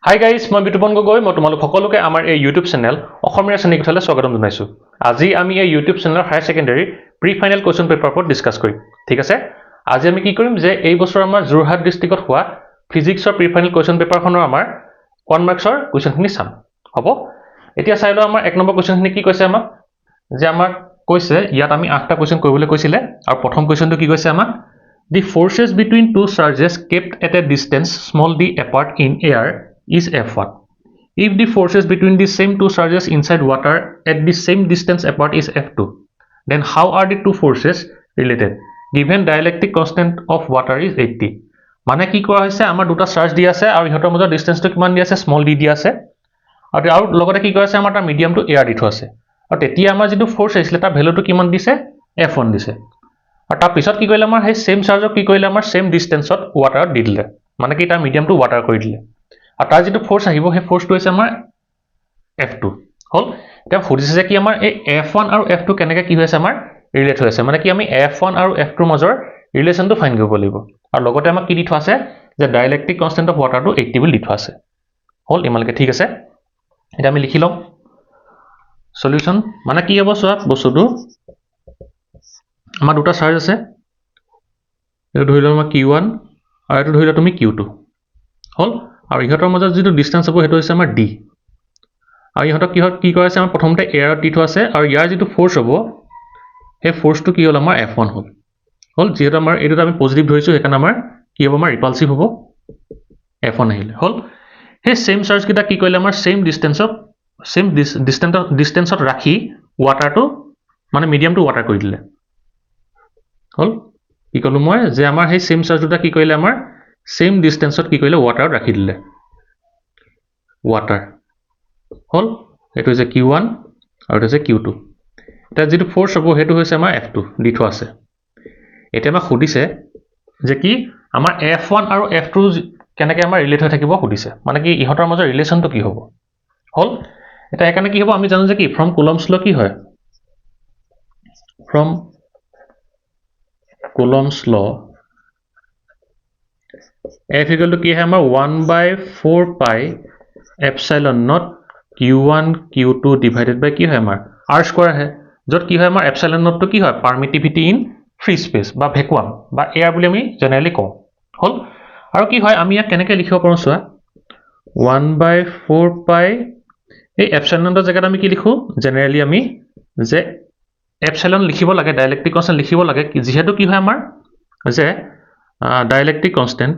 Hi guys, মই বিতুপন গগৈ। মই তোমালোক সকলোকে আমাৰ এই ইউটিউব চেনেল অসমীয়া শ্ৰেণী কোঠালৈ স্বাগতম জনাইছোঁ। আজি আমি এই ইউটিউব চেনেলৰ higher secondary pre final question পেপাৰৰ ওপৰত ডিছকাছ কৰিম। ঠিক আছে, আজি আমি কি কৰিম যে এই বছৰ আমাৰ যোৰহাট ডিষ্ট্ৰিক্টত হোৱা ফিজিক্সৰ প্ৰি ফাইনেল কুৱেশ্যন পেপাৰখনৰ আমাৰ 1 মাৰ্কছৰ কুৱেশ্যনখিনি চাম। হ'ব, এতিয়া চাই লওঁ আমাৰ 1 নম্বৰ কুৱেশ্যনখিনি কি কৈছে আমাক। যে আমাক কৈছে ইয়াত আমি 8টা কুৱেশ্যন কৰিবলৈ কৈছিলে, আৰু প্ৰথম কুৱেশ্যনটো কি কৈছে আমাক, the forces between two charges kept at a distance small d apart in air is F1. If the forces between the same two charges inside water at the same distance apart is F2, then how are the two forces related? Given dielectric constant of water is 80. মানে কি কোৱা হৈছে, আমাৰ দুটা charge দিয়া আছে আৰু ইহঁতৰ মাজৰ ডিষ্টেন্সটো কিমান দিয়া আছে, স্মল ডি দিয়া আছে, আৰু লগতে কি কোৱা আছে, আমাৰ তাৰ মিডিয়ামটো এয়াৰ দি থোৱা আছে, আৰু তেতিয়া আমাৰ যিটো ফ'ৰ্চ আহিছিলে তাৰ ভেলুটো কিমান দিছে, F1 দিছে। আৰু তাৰপিছত কি কৰিলে, আমাৰ সেই চেম চাৰ্জক কি কৰিলে, আমাৰ চেম ডিষ্টেঞ্চত ৱাটাৰত দি দিলে, মানে কি তাৰ মিডিয়ামটো ৱাটাৰ কৰি দিলে, আৰু তাৰ যিটো ফ'ৰ্চ আহিব সেই ফ'ৰ্চটো হৈছে আমাৰ F2 হ'ল। এতিয়া সুধিছে যে কি আমাৰ এই F1 আৰু F2 কেনেকৈ কি হৈ আছে, আমাৰ ৰিলেট হৈ আছে, মানে কি আমি F1 আৰু F2ৰ মাজৰ ৰিলেশ্যনটো ফাইন কৰিব লাগিব, আৰু লগতে আমাক কি দি থোৱা আছে যে ডাইলেক্ট্ৰিক কনষ্টেণ্ট অফ ৱাটাৰটো 80 বুলি দি থোৱা আছে। হ'ল ইমানলৈকে ঠিক আছে। এতিয়া আমি লিখি লওঁ সলিউশ্যন। মানে কি হ'ব চোৱা, বস্তুটো আমাৰ দুটা চাৰ্জ আছে, এইটো ধৰি লওঁ আমাৰ Q1 আৰু এইটো ধৰি লওঁ তুমি Q2 হ'ল, আৰু ইহঁতৰ মাজত যিটো ডিষ্টেঞ্চ হ'ব সেইটো হৈছে আমাৰ D, আৰু ইহঁতক কি কৰা আছে, আমাৰ প্ৰথমতে এয়াৰত দি থোৱা আছে, আৰু ইয়াৰ যিটো ফ'ৰ্চ হ'ব সেই ফ'ৰ্চটো কি হ'ল, আমাৰ F1 হ'ল। যিহেতু আমাৰ এইটোত আমি পজিটিভ ধৰিছোঁ সেইকাৰণে আমাৰ কি হ'ব, আমাৰ ৰিপালচিভ হ'ব, F1 আহিলে হ'ল। সেই চেম চাৰ্জকেইটা কি কৰিলে, আমাৰ চেম ডিষ্টেঞ্চত ৰাখি ৱাটাৰটো মানে মিডিয়ামটো ৱাটাৰ কৰি দিলে হ'ল। কি ক'লোঁ মই, যে আমাৰ সেই চেম চাৰ্জ দুটা কি কৰিলে, আমাৰ চেম ডিষ্টেঞ্চত কি কৰিলে, ৱাটাৰত ৰাখি দিলে, ৱাটাৰ হ'ল। এইটো হৈছে Q1 আৰু এইটো হৈছে Q2। এতিয়া যিটো ফ'ৰ্চ হ'ব সেইটো হৈছে আমাৰ F2 দি থোৱা আছে। এতিয়া আমাক সুধিছে যে কি আমাৰ F1 আৰু F2 কেনেকৈ আমাৰ ৰিলেট হৈ থাকিব সুধিছে, মানে কি ইহঁতৰ মাজৰ ৰিলেশ্যনটো কি হ'ব হ'ল। এতিয়া সেইকাৰণে কি হ'ব, আমি জানো যে কি ফ্ৰম কুলম্বছ ল কি হয়, ফ্ৰম কুলম্বছ ল F ইকুৱেল টু কি আহে, আমাৰ 1/4 পাই epsilon naught Q1 Q2 divided বাই কি হয়, আমাৰ R স্কোৱাৰ আহে, য'ত কি হয়, আমাৰ এপচাইলন নটটো কি হয়, পাৰ্মিটিভিটি ইন ফ্ৰী স্পেচ বা ভেকুৱাম বা এয়াৰ বুলি আমি জেনেৰেলি কওঁ হ'ল। আৰু কি হয়, আমি ইয়াক কেনেকৈ লিখিব পাৰোঁ চোৱা, 1/4 পাই এই এপচাইলন নটৰ জেগাত আমি কি লিখোঁ, জেনেৰেলি আমি যে এপচাইলন লিখিব লাগে, ডাইলেক্ট্ৰিক কনষ্টেণ্ট লিখিব লাগে, যিহেতু কি হয় আমাৰ যে dielectric constant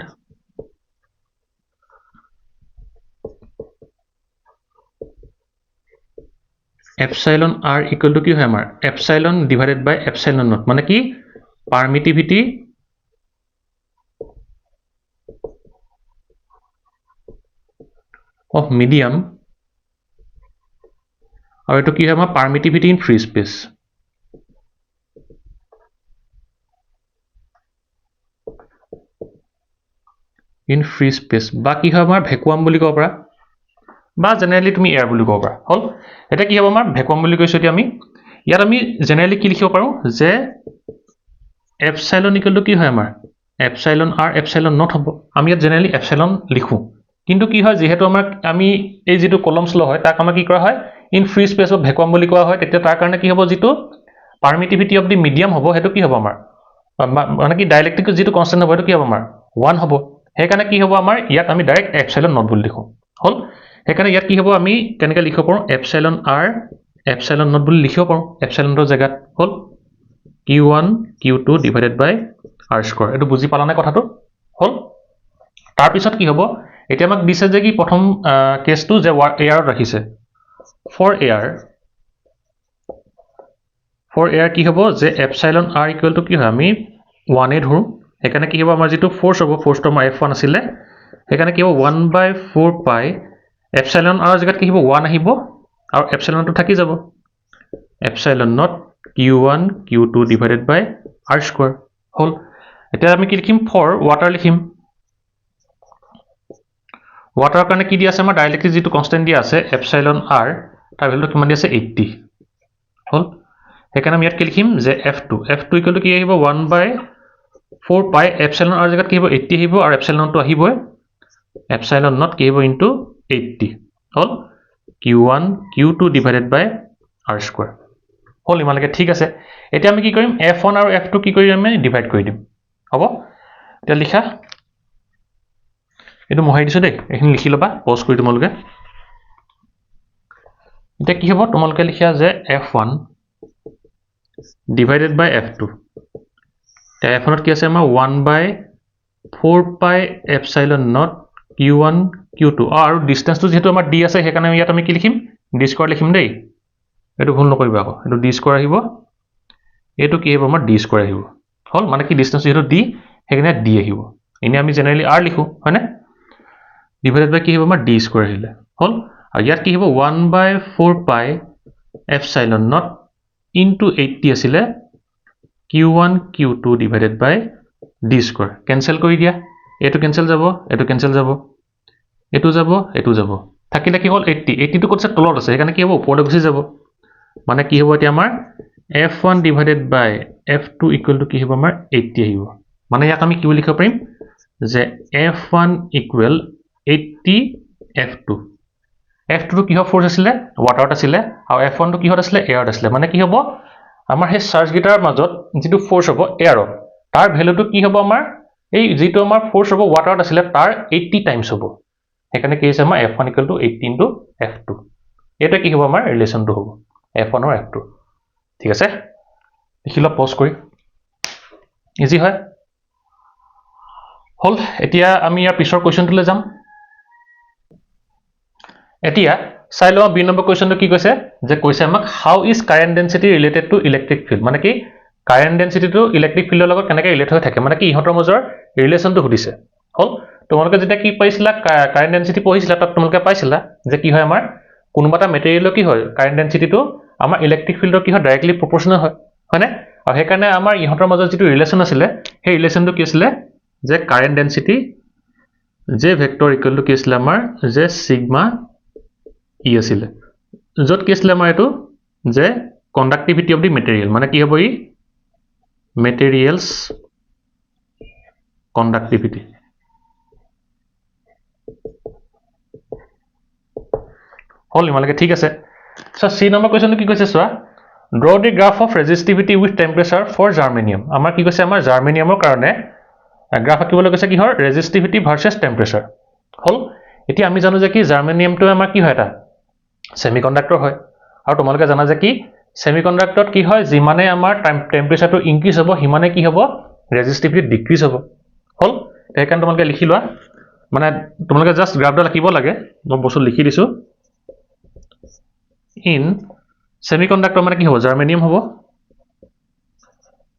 epsilon R equal to কি হয়, আমাৰ epsilon divided by epsilon naught, মানে কি পাৰ্মিটিভিটি অফ মিডিয়াম, আৰু এইটো কি হয়, আমাৰ permittivity in free space. In free space বা কি হয়, আমাৰ ভেকুৱাম বুলি ক'ব পাৰা, বা জেনেৰেলি তুমি এয়াৰ বুলি ক'ব পাৰা হ'ল। এতিয়া কি হ'ব, আমাৰ ভেকুৱাম বুলি কৈছোঁ। এতিয়া আমি ইয়াত আমি জেনেৰেলি কি লিখিব পাৰোঁ, যে এপচাইলন ইকুৱেল টু কি হয়, আমাৰ এপচাইলন R এপচাইলন নট হ'ব। আমি ইয়াত জেনেৰেলি এপচাইলন লিখোঁ, কিন্তু কি হয়, যিহেতু আমাক আমি এই যিটো কলম্বছ ল হয় তাক আমাক কি কৰা হয়, in free space of vacuum বুলি কোৱা হয়, তেতিয়া তাৰ কাৰণে কি হ'ব, যিটো পাৰ্মিটিভিটি অফ দি মিডিয়াম হ'ব সেইটো কি হ'ব, আমাৰ মানে কি ডাইলেক্ট্ৰিক যিটো কনষ্টেণ্ট হ'ব সেইটো কি হ'ব, আমাৰ 1 হ'ব। সেইকাৰণে কি হ'ব, আমাৰ ইয়াত আমি ডাইৰেক্ট এপচাইলন নট বুলি লিখোঁ হ'ল। সেইকাৰণে ইয়াত কি হ'ব, আমি কেনেকৈ লিখিব পাৰোঁ, এপচাইলন R এপচাইলন নট বুলি লিখিব পাৰোঁ এপচাইলন নটৰ জেগাত হ'ল Q1 Q2 divided by R square. এইটো বুজি পালানে কথাটো হ'ল। তাৰপিছত কি হ'ব, এতিয়া আমাক দিছে যে কি প্ৰথম কেছটো যে এয়াৰত ৰাখিছে, ফৰ এয়াৰ কি হ'ব, যে এপচাইলন R ইকুৱেল টু কি হয়, আমি 1 ধৰোঁ। সেইকাৰণে কি হ'ব, আমাৰ যিটো ফ'ৰ্চ হ'ব, ফ'ৰ্চটো আমাৰ F1 আছিলে, সেইকাৰণে কি হ'ব 1/4 পাই এপচাইলন R জেগাত কি হ'ব, 1 আহিব, আৰু এপচাইলনটো থাকি যাব, epsilon naught Q1 Q2 divided by R square হ'ল। এতিয়া আমি কি লিখিম, ফৰ ৱাটাৰ লিখিম। ৱাটাৰৰ কাৰণে কি দিয়া আছে, আমাৰ ডাইলেক্ট্ৰিক যিটো কনষ্টেণ্ট দিয়া আছে এপচাইলন R, তাৰ ভেলুটো কিমান দিয়া আছে, 80 হ'ল। সেইকাৰণে আমি ইয়াত কি লিখিম, যে F2 ইকুৱেল টু কি আহিব, 1/4 পাই এপচাইলন R জেগাত কি আহিব, 80 আহিব, আৰু এপচাইলন নটটো আহিবই, এপচাইলন নট কি আহিব, into 80 hall q1 q2 divided by r square হল ইমানলৈকে ঠিক আছে এতিয়া আমি কি কৰিম f1 আৰু f2 কি কৰিম আমি ডিভাইড কৰি দিম হ'ব এতিয়া লিখা এটো মহাই দিছো দেই এখিনি লিখি লবা পজ কৰি তোমালোকে এটা কি হ'ব তোমালোকে লিখা যে f1 divided by f2 তে f1 ত কি আছে আমাৰ 1 by 4 pi epsilon naught q1 q2 আৰু ডিসটেন্সটো যেহেতু আমাৰ d আছে হেকাৰণে ইয়াত আমি কি লিখিম d স্কয়াৰ লিখিম দেই এটো ভুল নকৰিবা আকৌ এটো d স্কয়াৰ আহিব এটো কি হ'ব আমাৰ d স্কয়াৰ আহিব হল মানে কি ডিসটেন্স যেহেতু d হেকাৰণে d আহিব এনে আমি জেনাৰেলি r লিখো হয়নে ডিভাইডেড বাই কি হ'ব আমাৰ d স্কয়াৰ আহিলে হল আৰু ইয়াত কি হ'ব 1 by 4 pi epsilon naught into 80 আছিলে q1 q2 divided by d square cancel কৰি দিয়া এটো cancel যাব এটো cancel যাব এটো যাব থাকিলে কি হল 80 80 টো কতছে তলত আছে এখানে কি হ'ব ওপৰলৈ গুছি যাব মানে কি হ'ব এতিয়া আমাৰ f1 divided by f2 equal to কি হ'ব আমাৰ 80 আহিব মানে ইয়াক আমি কি বুলি লিখিব পাৰিম যে f1 equal 80 f2 f2 টো কিহৰ ফোৰ্স আছিলে ওয়াটাৰত আছিলে আৰু f1 টো কিহত আছিলে এয়াৰত আছিলে মানে কি হ'ব আমাৰ হে চাৰ্জ গিটাৰ মাজত যেটো ফোৰ্স হ'ব এয়াৰত তাৰ ভ্যালুটো কি হ'ব আমাৰ এই যেটো আমাৰ ফোৰ্স হ'ব ওয়াটাৰত আছিলে তাৰ 80 টাইমছ হ'ব এখানে কি আছে আমাৰ f1 equal to 80 into f2 এটা কি হ'ব আমাৰ ৰিলেশনটো হ'ব f1 আৰু f2 ঠিক আছে লিখিলা পজ কৰি ইজি হয় হল এতিয়া আমি ইয়াৰ পিছৰ কোৱেশ্চনটোলৈ যাম এতিয়া চাই লও বি নম্বৰ কোৱেশ্চনটো কি কৈছে যে কৈছে আমাক how is current density related to electric field মানে কি কাৰেন্ট ডেন্সিটিটো ইলেক্ট্ৰিক ফিল্ডৰ লগত কেনেকৈ ৰিলেট হৈ থাকে মানে কি ইহঁতৰ মাজৰ ৰিলেশনটো সুধিছে হল তোমালোকে যেটা কি পাইছিলা কাৰেন্ট ডেন্সিটি পঢ়িছিলা তাত তোমালোকে পাইছিলা যে কি হয় আমাৰ কোনোবাটা মেটেৰিয়েলৰ কি হয় কাৰেন্ট ডেন্সিটিটো আমাৰ ইলেক্ট্ৰিক ফিল্ডৰ কি হয় ডাইৰেক্টলি প্ৰপৰ্শনাল হয় হয়নে আৰু হেকাৰণে আমাৰ ইহঁতৰ মাজত যেটো ৰিলেশন আছিলে সেই ৰিলেশনটো কি আছিলে যে কাৰেন্ট ডেন্সিটি যে ভেক্টৰ ইকুৱেল টু কি আছিলে আমাৰ যে সিগমা ই আছিলে যত কি আছিলে আমাৰ এটো যে কণ্ডাক্টিভিটি অফ দি মেটেৰিয়েল মানে কি হ'ব ই মেটেৰিয়েলস কণ্ডাক্টিভিটি হল ইমানলৈকে ঠিক আছে সো সি নম্বৰ কোৱেশ্চনটো কি কৈছে চোৱা draw the graph of resistivity with temperature for germanium আমাৰ কি কৈছে আমাৰ জাৰ্মেনিয়ামৰ কাৰণে গ্ৰাফ আঁকিবলৈ কৈছে কিহৰ ৰেজিস্টিভিটি ভাৰ্সেস টেম্পাৰেচাৰ হল এতিয়া আমি জানো যে কি জাৰ্মেনিয়ামটো আমাৰ কি হয় এটা সেমিকন্ডাক্টৰ হয় আৰু তোমালোকে জানা যে কি সেমিকন্ডাক্টৰত কি হয় যিমানে আমাৰ টেম্পাৰেচাৰটো ইনক্ৰিজ হ'ব হিমানে কি হ'ব ৰেজিস্টিভিটি ডিক্ৰিজ হ'ব হল সেইকাৰণে তোমালোকে লিখি লোৱা মানে তোমালোকে জাস্ট গ্ৰাফটো লিখিব লাগে মই বস্তু লিখি দিছো in semiconductor মানে কি হ'ব জার্মেনিয়াম হ'ব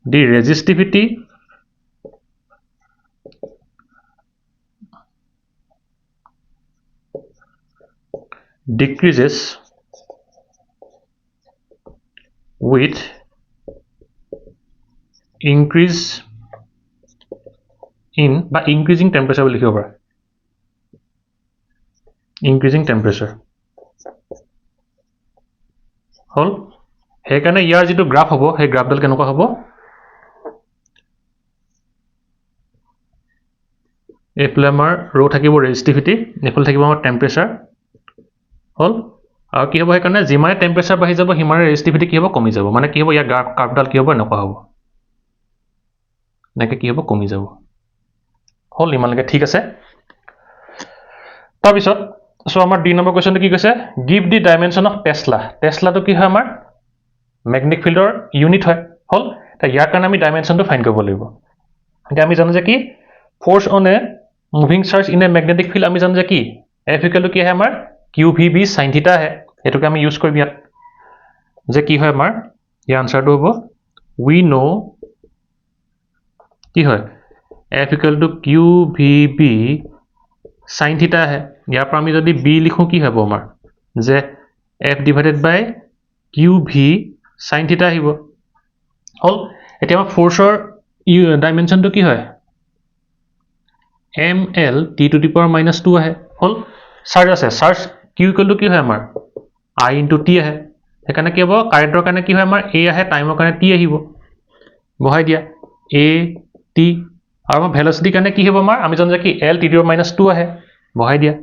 the resistivity decreases with increase in বা increasing temperature বুলি লিখিব পাৰা increasing temperature হল হেকাৰণে ইয়াৰ যেটো গ্ৰাফ হ'ব হে গ্ৰাফডাল কেনেকুৱা হ'ব এফালে আমাৰ ৰ থাকিব ৰেজিস্টিভিটি এফালে থাকিব আমাৰ টেম্পাৰেচাৰ হল আৰু কি হ'ব হেকাৰণে যিমানে টেম্পাৰেচাৰ বাঢ়ি যাব হিমানে ৰেজিস্টিভিটি কি হ'ব কমি যাব মানে কি হ'ব ইয়াৰ গ্ৰাফডাল কি হ'ব এনেকুৱা হ'ব নেকে কি হ'ব কমি যাব হল ইমানলৈকে ঠিক আছে তাৰ পিছত সো আমাৰ ডি নম্বৰ কোৱেশ্চনটো কি কৈছে give the dimension of Tesla তো কি হয় আমাৰ ম্যাগনেটিক ফিল্ডৰ ইউনিট হয় হল তা ইয়াৰ কাৰণে আমি ডাইমেনশনটো ফাইন্ড কৰিব লাগিব এতিয়া আমি জানো যে কি force on a moving charge in a magnetic field আমি জানো যে কি F ইকুয়াল টু কি হয় আমাৰ QVB sin থিটা है এটোকে আমি ইউজ কৰিম ইয়াত যে কি হয় আমাৰ এই আনসাৰটো হ'ব we know কি হয় F equal to QVB sin থিটা है ইয়াৰ পৰা আমি যদি b লিখো কি হ'ব আমাৰ যে F ডিভাইডেড বাই QV sin থিটা আহিব হল এতিয়া আমাৰ ফোৰ্সৰ ডাইমেনশনটো কি হয় ml t to the power minus 2 আহে হল চার্জ আছে চার্জ q ইকুয়াল টু কি হয় আমাৰ i into t আহে এখানে কি হ'ব কাৰেন্টৰ কাৰণে কি হয় আমাৰ a আহে টাইমৰ কাৰণে t আহিব বহাই দিয়া a t আৰু আমাৰ ভেলোসিটি কাৰণে কি হ'ব আমাৰ আমি জানো যে কি l t to the power minus 2 আহে বহাই দিয়া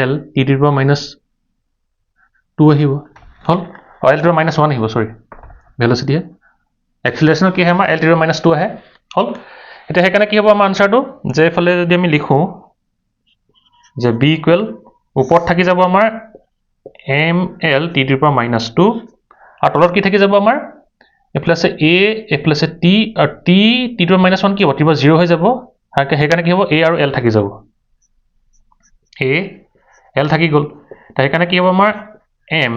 L t to the power minus 2 আহিব হল L to the minus 1 আহিব সৰি velocity acceleration কি হয় আমাৰ L to the minus 2 আহে হল এতিয়া হেকানে কি হ'ব আমাৰ আনসাৰটো যে ফলে যদি আমি লিখো যে b equal ওপৰত থাকি যাব আমাৰ ml t to the power minus 2 আৰু তলত কি থাকি যাব আমাৰ a plus t আৰু t to the minus 1 কি হ'ব 0 হৈ যাব আৰু হেকানে কি হ'ব a আৰু l থাকি যাব a l থাকি গল তাই হেকানে কি হ'ব আমাৰ m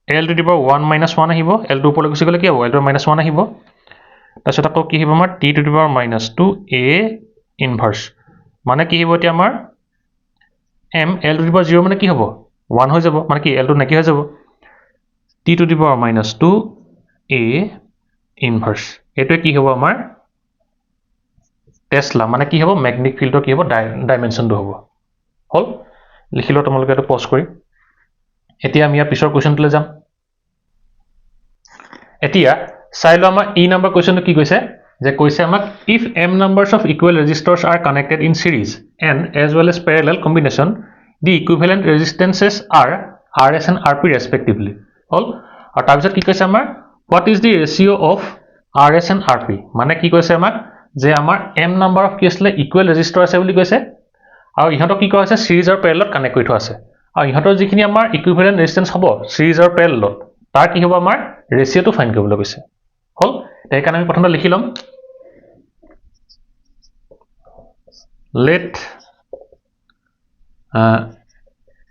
l to the power 1 minus 1 আহিব l to ওপৰলৈ গুচি গলে কি হ'ব l to minus 1 আহিব তাৰপিছত আকৌ কি হ'ব আমাৰ t to the power minus 2 a inverse মানে কি হ'ব এতিয়া আমাৰ m l to the power 0 মানে কি হ'ব 1 হৈ যাব মানে কি l to নাকি হৈ যাব t to the power minus 2 a inverse এটো কি হ'ব আমাৰ টেসলা মানে কি হ'ব ম্যাগনেটিক ফিল্ডৰ কি হ'ব ডাইমেনশনটো হ'ব হল লিখিলো তোমালোকে এটা পজ কৰি এতিয়া আমি ইয়াৰ পিছৰ কোৱেশ্চনটোলৈ যাম এতিয়া চাইলো আমাৰ ই নাম্বাৰ কোৱেশ্চনটো কি কৈছে যে কৈছে আমাক if m numbers of equal resistors are connected in series and as well as parallel combination the equivalent resistances are rs and rp respectively হল আৰু তাৰপিছত কি কৈছে আমাৰ what is the ratio of rs and rp মানে কি কৈছে আমাক যে আমাৰ m number of কি আসলে equal resistor আছে বুলি কৈছে আৰু ইহঁতক কি কোৱা আছে series আৰু parallel কানেক্ট কৰি থোৱা আছে আৰু ইহঁতৰ যিখিনি আমাৰ equivalent resistance হ'ব series আৰু parallel তাৰ কি হ'ব আমাৰ ৰেশিওটো ফাইন্ড কৰিবলৈ কৈছে হল এই কাৰণে আমি প্ৰথমতে লিখি লম let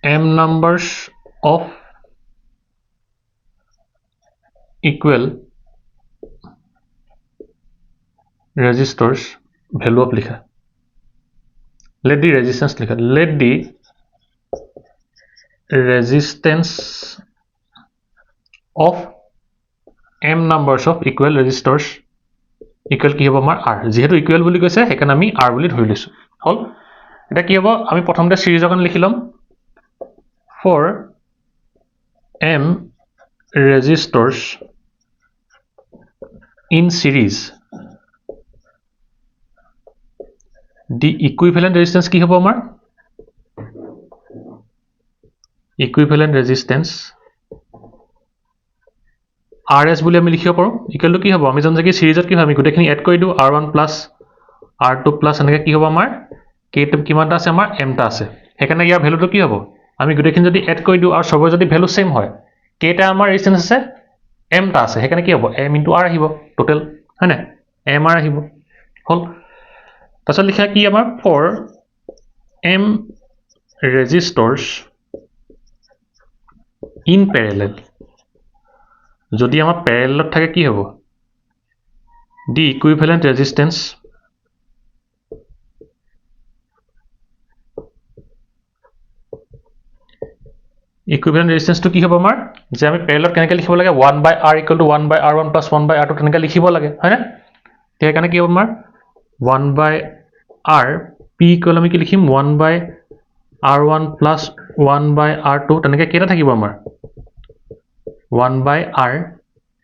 m numbers of equal resistors value of লিখা let the resistance লিখা let the resistance of m numbers of equal resistors equal কি হ'ব আমাৰ r যেহেতু equal বুলি কৈছে হেকান আমি r বুলি ধৰি লৈছো হল এটা কি হ'ব আমি প্ৰথমতে সিৰিজৰ কাৰণে লিখি লম for m resistors in series the equivalent resistance কি হ'ব আমাৰ equivalent resistance rs বুলি আমি লিখিব পাৰো ইকুৱেল টু কি হ'ব আমি জানো যে কি সিৰিজত কি হয় আমি গুটেখিনি এড কৰি দিও r1 plus r2 plus এনেকৈ কি হ'ব আমাৰ k কিমানটা আছে আমাৰ m টা আছে হেকানে ইয়াৰ ভ্যালুটো কি হ'ব আমি গুটেখিনি যদি এড কৰি দিও আৰু সবৰ যদি ভ্যালু সেম হয় k টা আমাৰ ৰেজিস্ট্যান্স আছে m টা আছে হেকানে কি হ'ব m * r আহিব টোটাল হয় না m r আহিব হল তাছত লিখা কি আমাৰ for m resistors in parallel যদি আমাৰ প্যাৰেলেলত থাকে কি হ'ব the equivalent resistance to কি হ'ব আমাৰ যে আমি প্যাৰেলেলত কেনেকৈ লিখিব লাগে 1/r = 1/r1 + 1/r2 তেনেকৈ লিখিব লাগে হয় না তেতিয়া কেনে কি হ'ব আমাৰ 1/r p = আমি কি লিখিম 1/r1 + 1/r2 তেনেকৈ কেটা থাকিব আমাৰ 1/r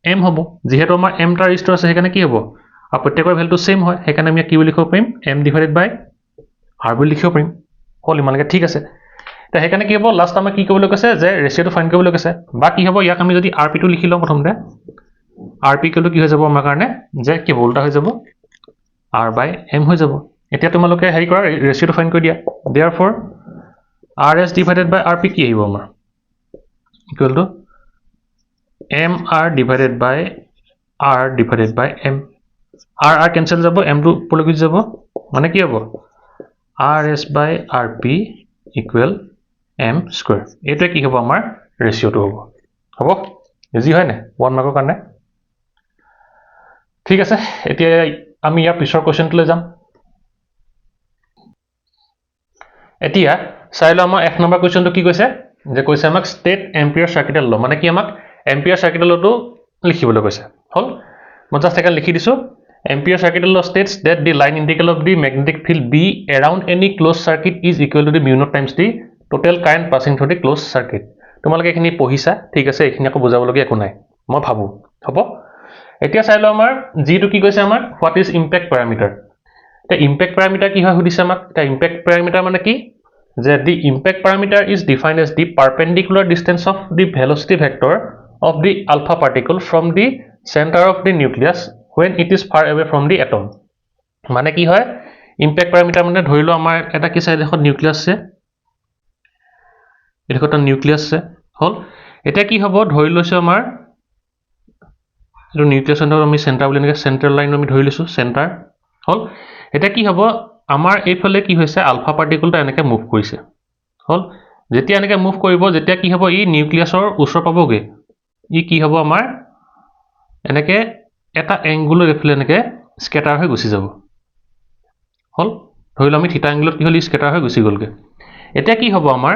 m হ'ব যেহেতু আমাৰ m টা ৰেজিস্টাৰ আছে হেকানে কি হ'ব আৰু প্ৰত্যেকৰ ভ্যালুটো সেম হয় হেকানে আমি কি বুলি লিখিব পাৰিম m / r বুলি লিখিব পাৰিম হল ইমানলৈকে ঠিক আছে তে হেকানে কি হ'ব লাষ্ট আমাৰ কি কৰিবলৈ কৈছে যে ৰেশিওটো ফাইন্ড কৰিবলৈ কৈছে বা কি হ'ব ইয়াক আমি যদি rp টো লিখি লওঁ প্ৰথমতে rp = কি হৈ যাব আমাৰ কাৰণে যে কি ভোল্টা হৈ যাব r/m হৈ যাব এতিয়া তোমালোকে হেৰি কৰা ৰেশিওটো ফাইন্ড কৰি দিয়া therefore rs / rp কি আহিব আমাৰ equal to mr / r/m r cancel যাব m টো ওপৰলৈ গুচি যাব মানে কি হ'ব rs/rp = m square এইটো কি হ'ব আমাৰ ৰেশিওটো হ'ব ইজি হয় না 1 মাৰ্কৰ কাৰণে ঠিক আছে এতিয়া আমি ইয়াৰ পিছৰ কোৱেশ্চনটোলৈ যাম এতিয়া চাইলো আমাৰ 1 নম্বৰ কোৱেশ্চনটো কি কৈছে যে কৈছে আমাক ষ্টেট এম্পিয়াৰ সাৰ্কিটেল ল মানে কি আমাক এম্পিয়াৰ সাৰ্কিটেল লটো লিখিবলৈ কৈছে হল মই জাস্ট এটা লিখি দিছো এম্পিয়াৰ সাৰ্কিটেল ল states that the line integral of the magnetic field B around any closed circuit is equal to the mu naught times the total current passing through the closed circuit তোমালোকে এখিনি পঢ়িছা ঠিক আছে এখিনি আকৌ বুজাবলগীয়া একো নাই মই ভাবো হ'ব এতিয়া চাইলো আমাৰ জিটো কি কৈছে আমাৰ what is impact parameter তে impact parameter কি হয় সুধিছে আমাক তে impact parameter মানে কি যে the impact parameter is defined as the perpendicular distance of the velocity vector of the alpha particle from the center of the nucleus when it is far away from the atom মানে কি হয় impact parameter মানে ধৰিলো আমাৰ এটা কি চাই দেখত নিউক্লিয়াছ আছে এটা নিউক্লিয়াছ আছে হল এটা কি হ'ব ধৰি লৈছো আমাৰ এটো নিউক্লিয়াছ সেন্টাৰ আমি সেন্টাৰ বুলি এনেকে সেন্ট্ৰেল লাইন আমি ধৰি লৈছো সেন্টাৰ হল এটা কি হ'ব আমাৰ এইফালে কি হৈছে আলফা পাৰ্টিকলটা এনেকে মুভ কৰিছে হল যেতিয়া এনেকে মুভ কৰিব যেতিয়া কি হ'ব ই নিউক্লিয়াছৰ ওচৰ পাবগে ই কি হ'ব আমাৰ এনেকে এটা এংগুলৰ এফালে এনেকে স্কেটাৰ হৈ গুচি যাব হল ধৰিলো আমি থিটা এংগুলত কি হল স্কেটাৰ হৈ গুচি গলগে এতিয়া কি হ'ব আমাৰ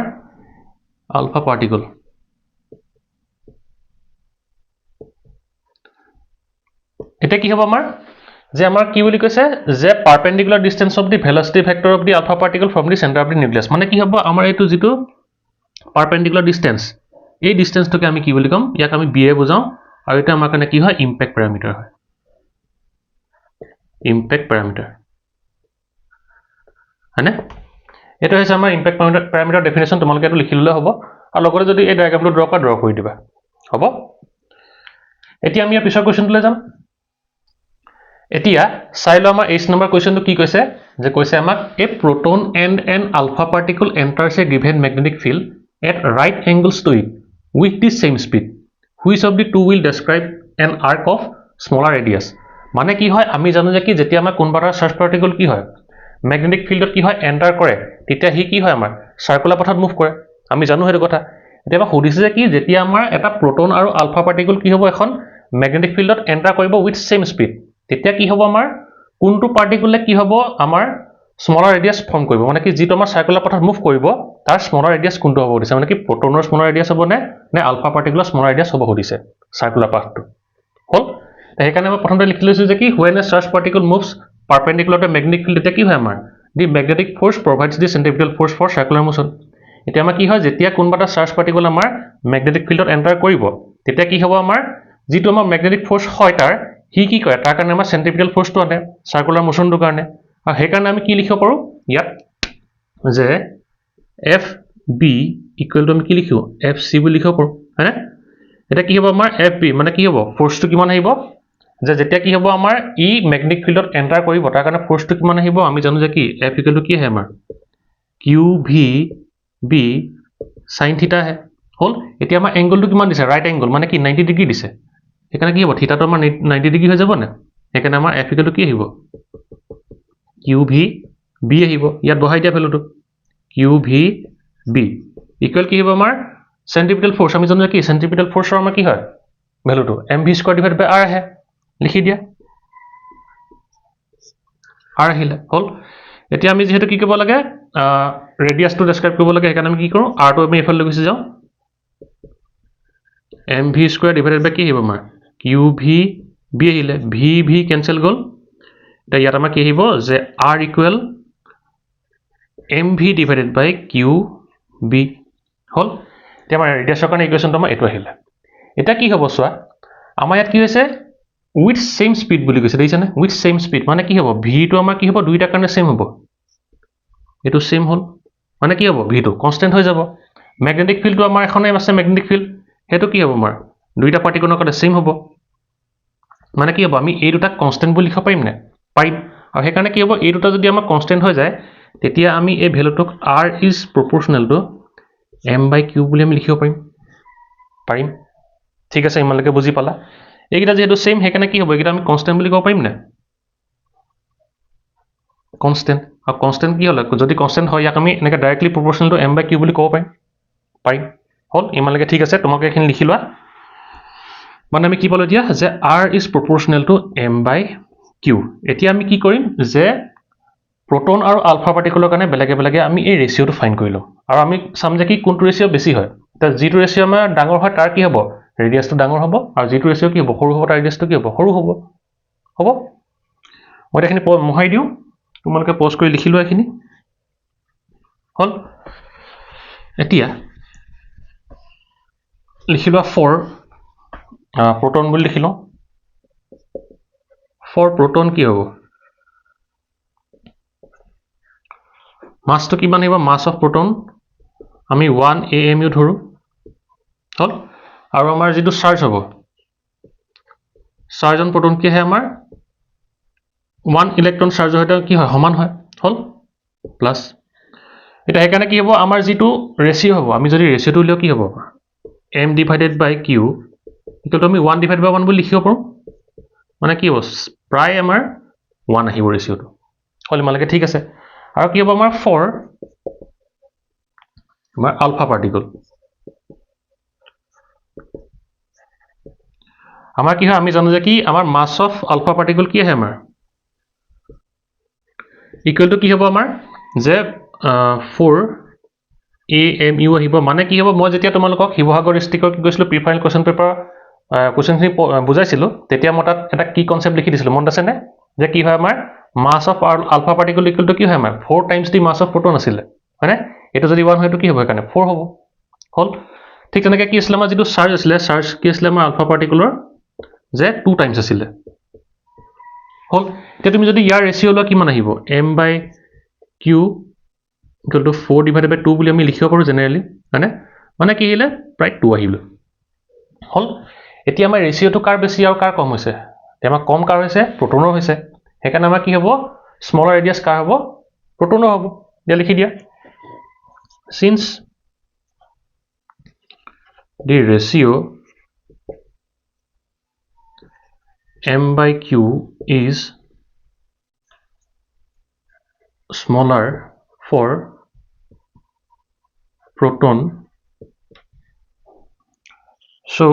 আলফা পাৰ্টিকল এটা কি হ'ব আমাৰ যে আমাৰ কি বুলি কৈছে যে perpendicular distance of the velocity vector of the alpha particle from the centre of the nucleus মানে কি হ'ব আমাৰ এইটো যেটো পাৰপেন্ডিকুলাৰ ডিসটেন্স এই ডিসটেন্সটোকে আমি কি বুলি কম ইয়াক আমি বিএ বুজাও আৰু এটা আমাৰ কাৰণে কি হয় ইম্প্যাক্ট প্যাৰামিটাৰ হয় ইম্প্যাক্ট প্যাৰামিটাৰ হয়নে এটা হৈছে আমাৰ ইম্প্যাক্ট প্যাৰামিটাৰ ডেফিনেশন তোমালোকে এটো লিখি ললে হ'ব আৰু লগতে যদি এই ডায়াগ্ৰামটো ড্ৰ কৰি দিবা হ'ব এতিয়া আমি পিছৰ কোৱেশ্চনটোলৈ যাম এতিয়া চাই লো আমাৰ 8 নম্বৰ কোৱেশ্চনটো কি কৈছে যে কৈছে আমাক এ proton and an alpha particle enters a given magnetic field at right angles to it with the same speed which of the two will describe an arc of smaller radius মানে কি হয় আমি জানো যে কি যেতিয়া আমাৰ কোনবাটা চাৰ্জ পাৰ্টিকল কি হয় ম্যাগনেটিক ফিল্ডত কি হয় এন্টাৰ কৰে তেতিয়া হি কি হয় আমাৰ সাৰ্কুলাৰ পথত মুভ কৰে আমি জানো হেতু কথা এতিয়া সুধিছে যে কি যেতিয়া আমাৰ এটা proton আৰু alpha particle কি হ'ব এখন ম্যাগনেটিক ফিল্ডত এন্টাৰ কৰিব with same speed তেতিয়া কি হ'ব আমাৰ কোনটো পাৰ্টিকুলে কি হ'ব আমাৰ স্মলাৰ ৰেডিয়াস ফৰ্ম কৰিব মানে কি যেটো আমাৰ সাৰ্কুলাৰ পথত মুভ কৰিব তাৰ স্মলাৰ ৰেডিয়াস কোনটো হ'ব দিছে মানে কি প্ৰটনৰ স্মলাৰ ৰেডিয়াস হ'ব নে আলফা পাৰ্টিকুলাৰ স্মলাৰ ৰেডিয়াস হ'ব দিছে সাৰ্কুলাৰ পাথটো হল সেইকাৰণে মই প্ৰথমতে লিখি লৈছো যে কি when a charged particle moves perpendicular to magnetic field তেতিয়া কি হয় আমাৰ the magnetic force provides the centripetal force for circular motion এতিয়া আমাৰ কি হয় যেতিয়া কোনবাটা চাৰ্জ পাৰ্টিকল আমাৰ ম্যাগনেটিক ফিল্ডত এন্টাৰ কৰিব তেতিয়া কি হ'ব আমাৰ যেটো আমাৰ ম্যাগনেটিক ফোৰ্স হয় তাৰ হি কি কৰে তাৰ কাৰণে আমাৰ সেন্ট্ৰিপিটাল ফোৰ্সটো আনে সাৰ্কুলাৰ মোশনটোৰ কাৰণে আৰু সেই কাৰণে আমি কি লিখিব পাৰো ইয়াত যে এফ বি ইকুৱেল টু আমি কি লিখো এফ সি বুলি লিখিব পাৰো হয়নে এটা কি হ'ব আমাৰ এফ বি মানে কি হ'ব ফোৰ্সটো কিমান আহিব যে যেতিয়া কি হ'ব আমাৰ ই ম্যাগনেটিক ফিল্ডত এন্টাৰ কৰিব তাৰ কাৰণে ফোৰ্সটো কিমান আহিব আমি জানো যে কি এফ ইকুৱেল টু কি হয় আমাৰ কিউ ভি বি sin থিটা হে হল এতিয়া আমাৰ এংগলটো কিমান দিছে ৰাইট এংগল মানে কি 90 ডিগ্ৰী দিছে এখানে কি হ'ব থিটাটো আমাৰ 90 ডিগ্ৰী হৈ যাব না এখানে আমাৰ f ইকুৱেল টু কি আহিব কিউ ভি বি আহিব ইয়াত বহাই দিয়া ভ্যালুটো কিউ ভি বি ইকুৱেল কি হ'ব আমাৰ সেন্ট্ৰিপিটাল ফোৰ্স আমি জানো কি সেন্ট্ৰিপিটাল ফোৰ্সৰ আমাৰ কি হয় ভ্যালুটো mv square divided by r আহে লিখি দিয়া r আহিলে হল এতিয়া আমি যেহেতু কি কৰিব লাগে ৰেডিয়াসটো ডেসক্ৰাইব কৰিব লাগে সেইকাৰণে আমি কি কৰো r টো আমি এফালে গুছি যাও mv স্কয়াৰ ডিভাইডেড বাই কি আহিব আমাৰ কিউ ভি বি আহিলে ভি ভি কেনসেল গল এটা ইয়াত আমাৰ কি আহিব যে r ইকুৱেল mv ডিভাইডেড বাই কিউ বি হল এতিয়া আমাৰ ৰেডিয়াসৰ কাৰণে ইকুৱেশনটো আমাৰ এটো আহিলে এটা কি হ'ব সোৱা আমাৰ ইয়াত কি হৈছে with same speed বুলি কৈছে দেখিছানে with same speed মানে কি হ'ব v টো আমাৰ কি হ'ব দুইটা কাৰণে সেম হ'ব এটো সেম হল মানে কি হ'ব v টো কনস্ট্যান্ট হৈ যাব ম্যাগনেটিক ফিল্ডটো আমাৰ এখনে আছে ম্যাগনেটিক ফিল্ড হেতু কি হ'ব আমাৰ দুইটা পাৰ্টিকলৰ কাৰণে সেম হ'ব মানে কি হ'ব আমি এই দুটা কনস্ট্যান্ট বুলি লিখিব পাৰিম না পাৰিম আৰু সেই কাৰণে কি হ'ব এই দুটা যদি আমাৰ কনস্ট্যান্ট হৈ যায় তেতিয়া আমি এই ভ্যালুটোক r is proportional to m by q বুলি আমি লিখিব পাৰিম ঠিক আছে ইমানলৈকে বুজি পালা এইকিটা যেহেতু সেম হেকানে কি হ'ব এইকিটা আমি কনস্ট্যান্ট বুলি ক'ব পাৰিম না কনস্ট্যান্ট আৰু কনস্ট্যান্ট কি হল যদি কনস্ট্যান্ট হয় ইয়াক আমি এনেকে directly proportional to m by q বুলি ক'ব পাৰিম হল ইমানলৈকে ঠিক আছে তোমাক এখিনি লিখি লোৱা মানে আমি কি পালো দিয়া যে r is proportional to m by q এতিয়া আমি কি কৰিম যে proton আৰু alpha পাৰ্টিকলৰ কাৰণে বেলেগে আমি এই ৰেশিওটো ফাইন্ড কৰিলো আৰু আমি চাম যে কি কোনটো ৰেশিও বেছি হয় তা যেটো ৰেশিও আমাৰ ডাঙৰ হয় তাৰ কি হ'ব ৰেডিয়াসটো ডাঙৰ হ'ব আৰু যেটো ৰেশিও কি হ'ব সৰু হ'ব তাৰ ৰেডিয়াসটো কি হ'ব সৰু হ'ব মই এখিনি মহাই দিও তোমালোকে পজ কৰি লিখি লোৱা এখিনি হল এতিয়া লিখি লোৱা 4 proton বুলি লিখি লও 4 proton কি হ'ব মাছটো কিমান আহিব মাছ অফ প্ৰটন আমি 1 AMU ধৰো হল আৰু আমাৰ যেটো চাৰ্জ হ'ব চাৰ্জ অন প্ৰটন কি হয় আমাৰ 1 ইলেক্ট্ৰন চাৰ্জ হয়তো কি হয় সমান হয় হল প্লাস এটা এখানে কি হ'ব আমাৰ যেটো ৰেশিও হ'ব আমি যদি ৰেশিওটো লিও কি হ'ব m divided by q equal to আমি 1 divided by 1 বুলি লিখিব পাৰো মানে কি হ'ব প্ৰায় আমাৰ 1 আহিব ৰেশিওটো হল মালকে ঠিক আছে আৰু কি হ'ব আমাৰ 4 আমাৰ আলফা পাৰ্টিকল আমাৰ কি হয় আমি জানো যে কি আমাৰ মাস অফ আলফা পাৰ্টিকল কি আছে আমাৰ ইকুৱেল টু কি হ'ব আমাৰ যে 4 AMU আহিব মানে কি হ'ব মই যেতিয়া তোমালোকক শিৱসাগৰ ডিস্ট্ৰিক্টৰ কি কৈছিলো প্ৰি ফাইনেল কোৱেশ্চন পেপাৰ কোৱেশ্চনখিনি বুজাইছিলো তেতিয়া মই তাত এটা কি কনসেপ্ট লিখি দিছিলো মনত আছে নে যে কি হয় আমাৰ mass of alpha particle equal to কি হয় আমাৰ 4 times the mass of proton আছিল মানে এটা যদি 1 হয়তো কি হ'ব কাৰণে 4 হ'ব হল ঠিক তেনেকৈ কি আছিল আমাৰ যেটো চাৰ্জ আছিল চাৰ্জ কি আছিল আমাৰ আলফা পাৰ্টিকলৰ যে 2 টাইমছ আছিল হল এতিয়া তুমি যদি ইয়াৰ ৰেশিও লোৱা কিমান আহিব m/q equal to 4 divided by 2 বুলি আমি লিখিব পাৰো জেনাৰেলি মানে কি আহিলে প্ৰায় 2 আহিল হল এতিয়া আমাৰ ৰেশিওটো কাৰ বেছি আৰু কাৰ কম হৈছে এতিয়া আমাৰ কম কাৰ হৈছে প্ৰটনৰ হৈছে হেকাৰণে আমাৰ কি হ'ব স্মলাৰ ৰেডিয়াস কাৰ হ'ব প্ৰটনৰ হ'ব দিয়া লিখি দিয়া since the ratio m/q is smaller for proton so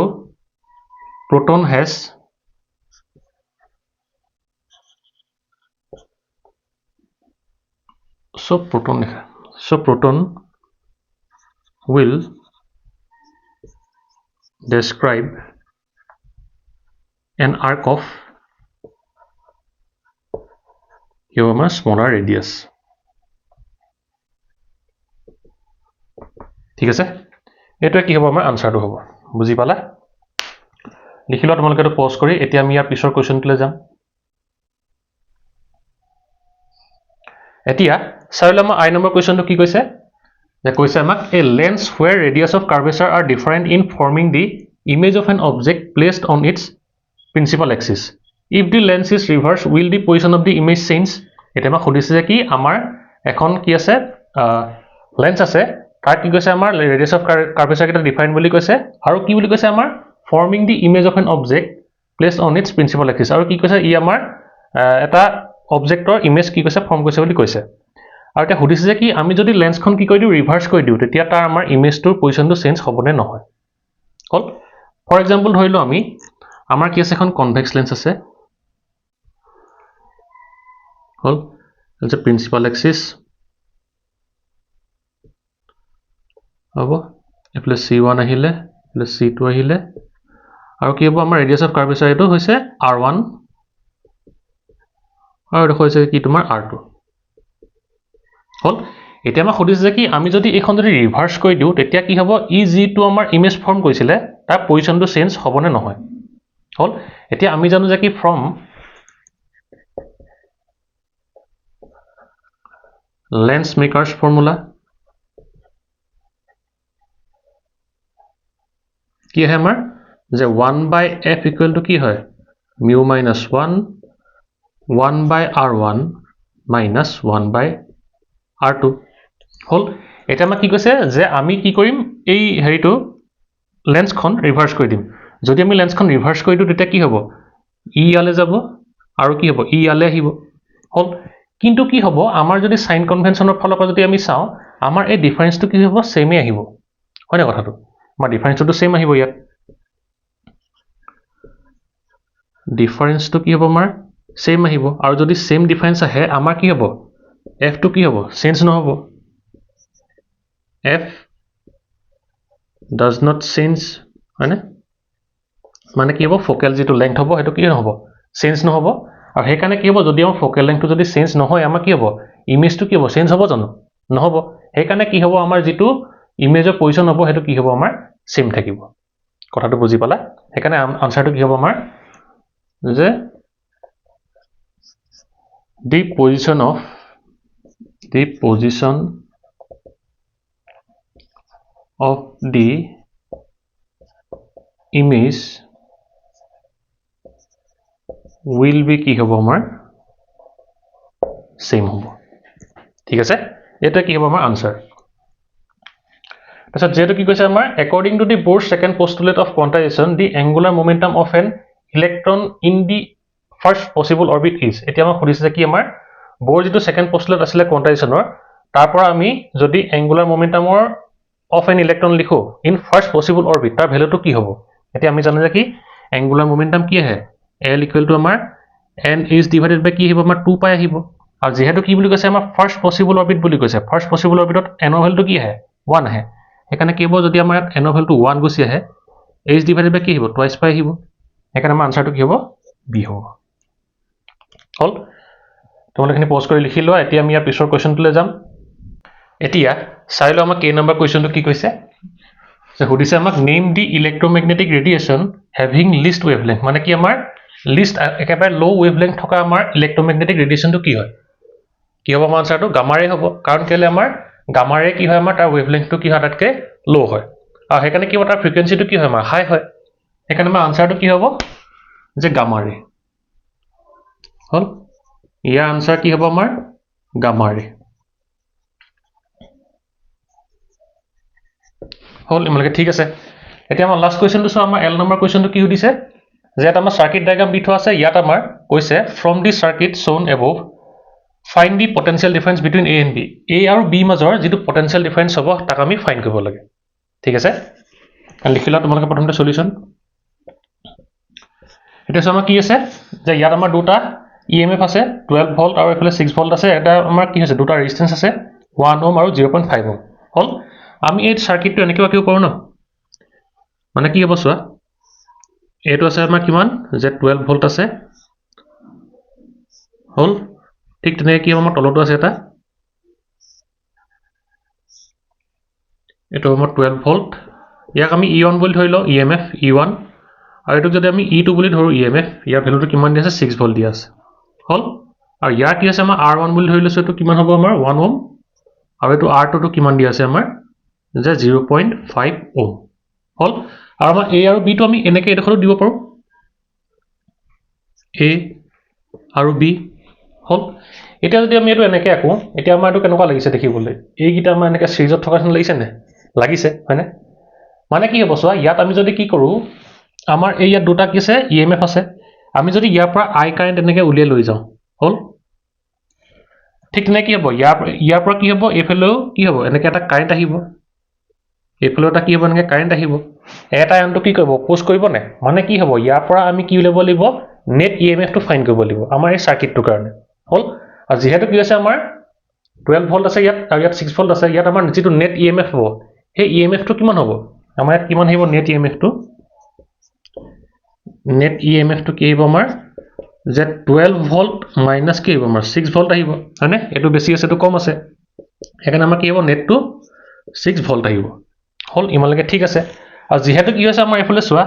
proton will describe an arc of a smaller radius ঠিক আছে এটা কি হ'ব আমাৰ আনসাৰটো হ'ব বুজি পালা লিখিলো তোমালোকে এটা পজ কৰি এতিয়া আমি ইয়াৰ পিছৰ কোৱেশ্চনটোলৈ যাম এতিয়া চাইলাম আই নম্বৰ কোৱেশ্চনটো কি কৈছে যে কৈছে আমাক a lens where radius of curvature are different in forming the image of an object placed on its principal axis if the lens is reversed will the position of the image change এটা আমাক সুধিছে যে কি আমাৰ এখন কি আছে lens আছে তাৰ কি কৈছে আমাৰ radius of curvature কেটা ডিফাইন বুলি কৈছে আৰু কি বুলি কৈছে আমাৰ forming the image of an object placed on its principal axis আৰু কি কৈছে ই আমাৰ এটা অবজেক্টৰ ইমেজ কি কৈছে ফৰ্ম কৰিছে বুলি কৈছে আৰু এটা সুধিছে যে কি আমি যদি লেন্সখন কি কৰি দিও ৰিভাৰ্স কৰি দিও তেতিয়া তাৰ আমাৰ ইমেজটোৰ পজিশনটো চেঞ্জ হ'বনে নহয় হল ফৰ এক্সাম্পল ধৰিলো আমি আমাৰ কি আছে এখন কনভেক্স লেন্স আছে হল যে প্ৰিন্সিপাল এক্সিস হ'ব এপ্লাস c1 আহিলে প্লাস c2 আহিলে আৰু কি হ'ব আমাৰ ৰেডিয়াস অফ কাৰ্ভেচাৰ এটো হৈছে r1 আৰু এটা হৈছে কি তোমাৰ r2 হল এতিয়া আমাক সুধিছে যে কি আমি যদি এইখন যদি ৰিভাৰ্স কৰি দিও তেতিয়া কি হ'ব ই যেটো আমাৰ ইমেজ ফৰ্ম কৰিছিলে তাৰ পজিশনটো চেঞ্জ হ'বনে নহয় হল এতিয়া আমি জানো যে কি ফ্ৰম লেন্স মেকাৰ্স ফৰ্মুলা কি হয় আমাৰ যে 1/f ইকুৱেল টু কি হয় mu minus 1/r1 minus 1/r2 হল এটা আমাক কি কৈছে যে আমি কি কৰিম এই হেৰিটো লেন্সখন ৰিভাৰ্স কৰি দিম যদি আমি লেন্সখন ৰিভাৰ্স কৰি দিও তেতিয়া কি হ'ব ই ইয়ালে যাব আৰু কি হ'ব ই ইয়ালে আহিব হল কিন্তু কি হ'ব আমাৰ যদি সাইন কনভেনশনৰ ফলৰ পৰা যদি আমি চাও আমাৰ এই ডিফাৰেন্সটো কি হ'ব সেমে আহিব হয় না কথাটো আমাৰ ডিফাৰেন্সটো সেম আহিব ইয়াত ডিফাৰেন্সটো কি হ'ব আমাৰ সেম আহিব আৰু যদি সেম ডিফাৰেন্স আহে আমাৰ কি হ'ব f টো কি হ'ব চেঞ্জ নহব f does not change হয়নে মানে কি হ'ব ফোকাল যেটো লেংথ হ'ব হেতু কি নহব চেঞ্জ নহব আৰু সেই কাৰণে কি হ'ব যদি আমাৰ ফোকাল লেংথটো যদি চেঞ্জ নহয় আমাৰ কি হ'ব ইমেজটো কি হ'ব চেঞ্জ হ'ব জানো নহব সেই কাৰণে কি হ'ব আমাৰ যেটো ইমেজৰ পজিশন হ'ব হেতু কি হ'ব আমাৰ সেম থাকিব কথাটো বুজি পালা সেই কাৰণে আনসাৰটো কি হ'ব আমাৰ যে the position of the position of the image will be কি হ'ব আমাৰ same হ'ব ঠিক আছে এটা কি হ'ব আমাৰ আনসাৰ তাৰছত যেটো কি কৈছে আমাৰ according to the Bohr's second postulate of quantization the angular momentum of an electron in the first possible orbit is এতিয়া আমাৰ খুদিছে যে কি আমাৰ Bohr যেটো second postulate আছিল quantizationৰ তাৰ পৰা আমি যদি angular momentum of an electron লিখো in first possible orbit তাৰ ভ্যালুটো কি হ'ব এতিয়া আমি জানো যে কি angular momentum কি আছে L equal to আমাৰ n is divided by কি হ'ব আমাৰ 2 পাই আহিব আৰু যেহেতু কি বুলি কৈছে আমাৰ ফাৰ্স্ট পসিবল অৰবিট বুলি কৈছে ফাৰ্স্ট পসিবল অৰবিটত n ৰ ভ্যালুটো কি আহে 1 আহে এখানে কি হ'ব যদি আমাৰ n ৰ ভ্যালুটো 1 গুছি আহে h divided by কি হ'ব টুৱাইস পাই আহিব এখানে আমাৰ আনসাৰটো কি হ'ব b হ'ব হল তোমালোকখিনি পজ কৰি লিখি লোৱা এতিয়া আমি ইয়াৰ পিছৰ কোৱেশ্চনটোলৈ যাম এতিয়া চাই লও আমাৰ কে নম্বৰ কোৱেশ্চনটো কি কৈছে যে সুধিছে আমাক name the electromagnetic radiation having least wavelength মানে কি আমাৰ লিষ্ট একেবাৰে লো ওয়েভলেংথ থকা আমাৰ ইলেক্ট্ৰোমেগনেটিক ৰেডিয়েশনটো কি হয় কি হ'ব আমাৰ আনসাৰটো গামা ৰে হ'ব কাৰণ কেলে আমাৰ গামা ৰে কি হয় আমাৰ তাৰ ওয়েভলেংথটো কি হয় তাতকে লো হয় আৰু হেকানে কি হ'ব তাৰ ফ্ৰিকোয়েন্সিটো কি হয় আমাৰ হাই হয় হেকানে আমাৰ আনসাৰটো কি হ'ব যে গামা ৰে হল ইয়াৰ আনসাৰ কি হ'ব আমাৰ গামা ৰে হল ইমানকে ঠিক আছে এতিয়া আমাৰ লাষ্ট কোৱেশ্চনটো সো আমাৰ এল নম্বৰ কোৱেশ্চনটো কি সুধিছে যে এটা আমাৰ সাৰ্কিট ডায়াগ্ৰাম দি থোৱা আছে ইয়াত আমাৰ কৈছে from the circuit shown above find the potential difference between a and b a আৰু b মাজৰ যেটো potential difference হ'ব তাক আমি ফাইন্ড কৰিব লাগে ঠিক আছে লিখিলা তোমালোকে প্ৰথমতে সলিউশন এটা সময় কি আছে যে ইয়াত আমাৰ দুটা EMF আছে 12 ভোল্ট আৰু এফালে 6 ভোল্ট আছে এটা আমাৰ কি আছে দুটা ৰেজিস্ট্যান্স আছে 1 ওহম আৰু 0.5 ওহম হল আমি এই সাৰ্কিটটো এনেকৈ আঁকিব পাৰো ন মানে কি হ'ব চোৱা এটো আছে আমাৰ কিমান যে 12 ভোল্ট আছে হল ঠিক তেনেকৈ কি আমাৰ তলটো আছে এটা এটো আমাৰ 12 ভোল্ট ইয়াক আমি E1 বুলি ধৰি লও EMF E1 আৰু এটো যদি আমি E2 বুলি ধৰো EMF ইয়াৰ ভ্যালুটো কিমান দি আছে 6 ভোল্ট দি আছে হল আৰু ইয়াৰ কি আছে আমাৰ R1 বুলি ধৰি লৈছো এটো কিমান হ'ব আমাৰ 1 ওহম আৰু এটো R2 টো কিমান দি আছে আমাৰ যে 0.5 ওহম হল আৰু আমাৰ A আৰু B টো আমি এনেকৈ এডখৰো দিব পাৰো A আৰু B হল এতিয়া যদি আমি এটো এনেকৈ আকো এতিয়া আমাৰ এটো কেনেকুৱা লাগিছে দেখিবলৈ এই গিটা আমাৰ এনেকৈ সিৰিজত থকা যেন লাগিছে নে লাগিছে হয়নে মানে কি হ'ব চোৱা ইয়াত আমি যদি কি কৰো আমাৰ এই ইয়াত দুটা কি আছে EMF আছে আমি যদি ইয়াৰ পৰা I কাৰেন্ট এনেকৈ উলিয়াই লৈ যাও হল ঠিক তেনে কি হ'ব ইয়াৰ পৰা কি হ'ব এফালেও কি হ'ব এনেকৈ এটা কাৰেন্ট আহিব এফালেও এটা কি হ'ব এনেকৈ কাৰেন্ট আহিব এটা আনটো কি কৰিব অপোজ কৰিব নে মানে কি হ'ব ইয়াৰ পৰা আমি কি উলিয়াব লাগিব নেট EMF টো ফাইন্ড কৰিব লাগিব আমাৰ এই সাৰ্কিটটোৰ কাৰণে হল আৰু যেহেতু কি আছে আমাৰ 12 ভোল্ট আছে ইয়াত আৰু ইয়াত 6 ভোল্ট আছে ইয়াত আমাৰ যেটো নেট EMF হ'ব সেই EMF টো কিমান হ'ব আমাৰ ইয়াত কিমান আহিব নেট EMF টো কি আহিব আমাৰ যে 12 ভোল্ট মাইনাস কি আহিব আমাৰ 6 ভোল্ট আহিব হয়নে এটো বেছি আছে এটো কম আছে এখানে আমাৰ কি হ'ব নেটটো 6 ভোল্ট আহিব হল ইমানলৈকে ঠিক আছে আৰু যেহেতু কি হৈছে আমাৰ এফালে চোৱা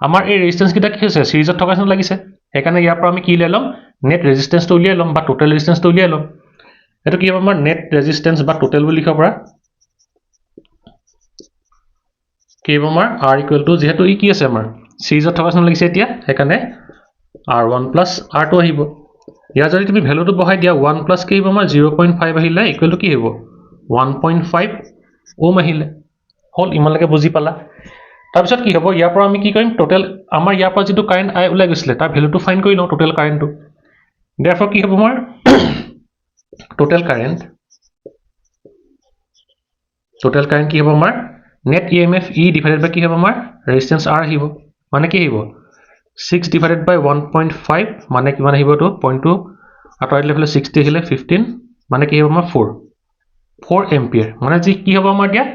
আমাৰ এই ৰেজিস্ট্যান্স কিটা কি হৈছে সিৰিজত থকা যেন লাগিছে এখানে ইয়াৰ পৰা আমি কি উলিয়াই লম নেট ৰেজিস্ট্যান্সটো উলিয়াই লম বা টোটাল ৰেজিস্ট্যান্সটো উলিয়াই লম এটো কি হ'ব আমাৰ নেট ৰেজিস্ট্যান্স বা টোটাল বুলি লিখিব পৰা কি হ'ব আমাৰ R ইকুৱেল টু যেহেতু ই কি আছে আমাৰ সিৰিজত থকা যেন লাগিছে এতিয়া এখানে R1 plus R2 আহিব ইয়াৰ যদি তুমি ভ্যালুটো বহাই দিয়া 1 plus কি হ'ব আমাৰ 0.5 আহিলে ইকুৱেল টু কি হ'ব 1.5 ওহম আহিলে হল ইমানলৈকে বুজি পালা তাৰ পিছত কি হ'ব ইয়াৰ পৰা আমি কি কৰিম টোটাল আমাৰ ইয়াৰ পৰা যেটো কাৰেন্ট আই উলাই গৈছিলে তাৰ ভ্যালুটো ফাইন্ড কৰি লও টোটাল কাৰেন্টটো therefore কি হ'ব আমাৰ টোটাল কাৰেন্ট কি হ'ব আমাৰ নেট EMF E ডিভাইডেড বাই কি হ'ব আমাৰ ৰেজিস্ট্যান্স R আহিব মানে কি আহিব 6 divided by 1.5 মানে কিমান আহিব তো পইণ্টটো আতৰাই দিলে 60 আহিলে 15 মানে কি হ'ব আমাৰ 4 এম্পিয়াৰ মানে যি কি হ'ব আমাৰ দিয়া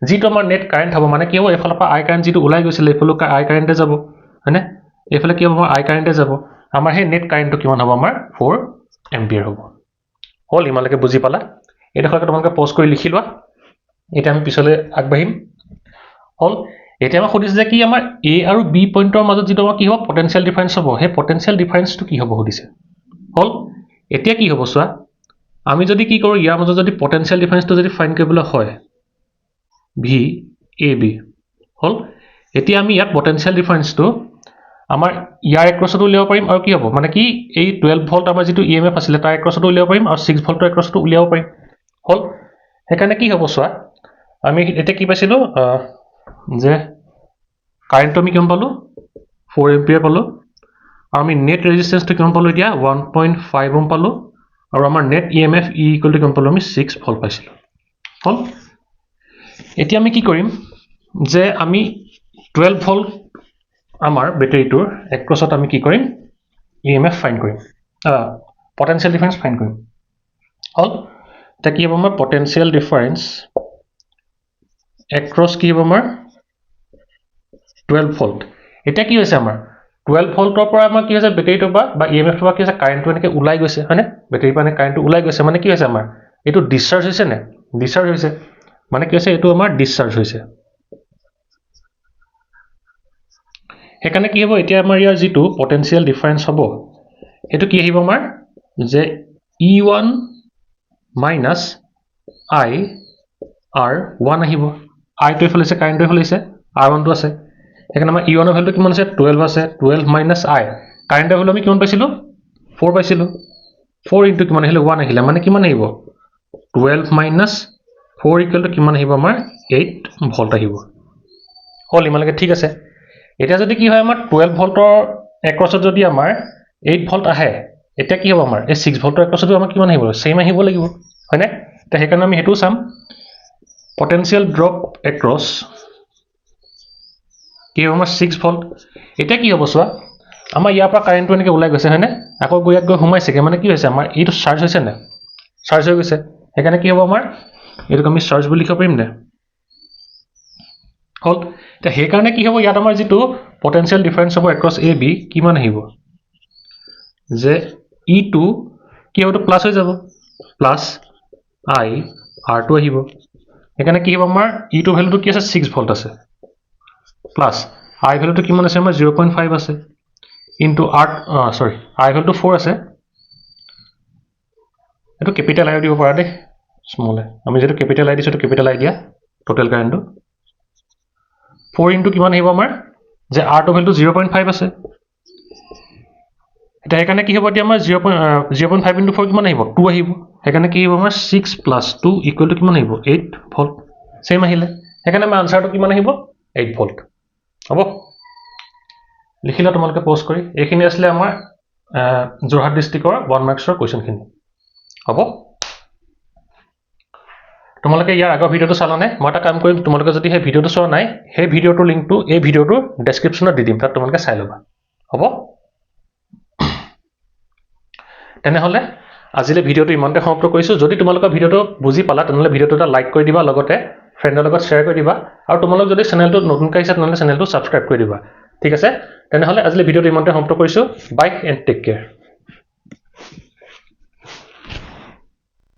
যেটো আমাৰ নেট কাৰেন্ট হ'ব মানে কি হ'ব এফালৰ পৰা I কাৰেন্ট যেটো উলাই গৈছিল এফালৰ পৰা I কাৰেন্টে যাব হয়নে এফালে কি হ'ব আমাৰ I কাৰেন্টে যাব আমাৰ হে নেট কাৰেন্টটো কিমান হ'ব আমাৰ 4 এম্পিয়াৰ হ'ব হল ইমানলৈকে বুজি পালা এটা খলকে তোমালোকে পজ কৰি লিখি লোৱা এটা আমি পিছলৈ আগবাঢ়িম হল এতিয়া আমি খুদিছে যে কি আমাৰ A আৰু B পইণ্টৰ মাজত যেটো কি হ'ব পটেনশিয়াল ডিফাৰেন্স হ'ব হে পটেনশিয়াল ডিফাৰেন্সটো কি হ'ব খুদিছে হল এতিয়া কি হ'ব চোৱা আমি যদি কি কৰোঁ ইয়াৰ মাজত যদি পটেনচিয়েল ডিফাৰেন্সটো যদি ফাইণ্ড কৰিবলৈ হয় ভি এ বি হ'ল এতিয়া আমি ইয়াত পটেনচিয়েল ডিফাৰেন্সটো আমাৰ ইয়াৰ এক্ৰছতো উলিয়াব পাৰিম আৰু কি হ'ব মানে কি এই 12 ভল্ট আমাৰ যিটো ইএমএফ আছিলে তাৰ এক্ৰছতো উলিয়াব পাৰিম আৰু 6 ভল্টৰ এক্ৰছতো উলিয়াব পাৰিম হ'ল সেইকাৰণে কি হ'ব চোৱা আমি এতিয়া কি পাইছিলোঁ যে কাৰেণ্টটো আমি কিমান পালোঁ 4 এম্পিয়াৰ পালোঁ আৰু আমি নেট ৰেজিষ্টেন্সটো কিমান পালোঁ এতিয়া 1.5 ওম পালোঁ আৰু আমাৰ net EMF E equal to কিমান পালোঁ আমি 6 ভল্ট পাইছিলোঁ হ'ল এতিয়া আমি কি কৰিম যে আমি 12 ভল্ট আমাৰ বেটাৰীটোৰ এক্ৰছত আমি কি কৰিম ইএমএফ ফাইণ্ড কৰিম পটেনচিয়েল ডিফাৰেন্স ফাইণ্ড কৰিম হ'ল এতিয়া কি হ'ব আমাৰ পটেনচিয়েল ডিফাৰেন্স এক্ৰছ কি হ'ব আমাৰ 12 ভল্ট এতিয়া কি হৈছে আমাৰ 12 ভল্টৰ পৰা আমাৰ কি হৈছে বেটাৰীটোৰ পৰা বা ইএমএফটোৰ পৰা কি হৈছে কাৰেণ্টটো এনেকৈ ওলাই গৈছে হয়নে বেটাৰীৰ পৰা কাৰেণ্টটো ওলাই গৈছে মানে কি হৈছে আমাৰ এইটো ডিসচাৰ্জ হৈছে নে ডিসচাৰ্জ হৈছে মানে কি হৈছে এইটো আমাৰ ডিসচাৰ্জ হৈছে সেইকাৰণে কি হ'ব এতিয়া আমাৰ ইয়াৰ যিটো পটেনচিয়েল ডিফাৰেন্স হ'ব সেইটো কি আহিব আমাৰ যে E1 মাইনাছ I R1 আহিব I টো এইফালে আছে কাৰেণ্টটো এইফালে আছে R1 টো আছে সেইকাৰণে আমাৰ E1 ৰ ভ্যালুটো কিমান আছে 12 আছে 12 মাইনাছ I কাৰেণ্টৰ ভ্যালু আমি কিমান পাইছিলোঁ 4 পাইছিলোঁ 4 ইনটু কিমান আহিলে 1 আহিলে মানে কিমান আহিব 12 মাইনাছ 4 ইকুৱেল টু কিমান আহিব আমাৰ 8 ভল্ট আহিব হ'ল ইমানলৈকে ঠিক আছে এতিয়া যদি কি হয় আমাৰ 12 ভল্টৰ এক্ৰছত যদি আমাৰ 8 ভল্ট আহে এতিয়া কি হ'ব আমাৰ এই 6 ভল্টৰ এক্ৰছতো আমাৰ কিমান আহিব সেম আহিব লাগিব হয়নে তে সেইকাৰণে আমি হেতু চাম পটেনচিয়েল ড্ৰপ এক্ৰছ কি হ'ব আমাৰ 6 ভল্ট এতিয়া কি হ'ব চোৱা আমাৰ ইয়াৰ পৰা কাৰেণ্টটো এনেকৈ ওলাই গৈছে হয়নে আকৌ গৈ ইয়াত গৈ সোমাইছেগে মানে কি হৈছে আমাৰ এইটো চাৰ্জ হৈছে নে চাৰ্জ হৈ গৈছে সেইকাৰণে কি হ'ব আমাৰ এইটোক আমি চাৰ্জ বুলি লিখিব পাৰিম নে হ'ল তে সেইকাৰণে কি হ'ব ইয়াত আমাৰ যিটো পটেনচিয়েল ডিফাৰেন্স হ'ব এক্ৰছ এ বি কিমান আহিব যে E2 কি হ'ব প্লাস হৈ যাব প্লাস I R2 আহিব সেইকাৰণে কি হ'ব আমাৰ E2 ভ্যালুটো কি আছে 6 ভল্ট আছে প্লাস I ভ্যালুটো কিমান আছে আমাৰ 0.5 আছে ইনটু R I ভ্যালুটো 4 আছে এটো ক্যাপিটাল I দিব পাৰা দে স্মল আমি যেটো ক্যাপিটাল I দিছো তো ক্যাপিটাল I দিয়া টোটাল কাৰেণ্টটো 4 ইনটু কিমান আহিব আমাৰ যে R2 ভ্যালুটো 0.5 আছে এটা সেইকাৰণে কি হ'ব এতিয়া আমাৰ 0.5 ইনটু 4 কিমান আহিব 2 আহিব সেইকাৰণে কি হ'ব আমাৰ 6 প্লাস 2 ইকুৱেল টু কিমান আহিব 8 ভল্ট সেম আহিলে সেইকাৰণে আমাৰ আনসাৰটো কিমান আহিব 8 ভল্ট হ'ব লিখিলা তোমালোকে পোষ্ট কৰি এইখিনি আসলে আমাৰ যোৰহাট ডিস্ট্ৰিক্টৰ 1 মাৰ্কছৰ কোৱেশ্চনখিনি হ'ব তোমালোকে ইয়াৰ আগৰ ভিডিওটো চালানে মই এটা কাম কৰিম তোমালোকে যদি সেই ভিডিওটো চোৱা নাই সেই ভিডিওটোৰ লিংকটো এই ভিডিওটোৰ ডেসক্ৰিপচনত দি দিম তাত তোমালোকে চাই ল'বা হ'ব তেনেহলে আজিলে ভিডিওটো ইমানতে সমাপ্ত কৰিছো যদি তোমালোকৰ ভিডিওটো বুজি পালা তেনেহলে ভিডিওটো এটা লাইক কৰি দিবা লগতে ফ্ৰেণ্ডৰ লগত শ্বেয়াৰ কৰি দিবা আৰু তোমালোক যদি চেনেলটো নতুনকৈ আহিছা তেনেহলে চেনেলটো সাবস্ক্ৰাইব কৰি দিবা ঠিক আছে তেনেহলে আজিলে ভিডিওটো ইমানতে সমাপ্ত কৰিছো বাই এণ্ড টেক কেয়াৰ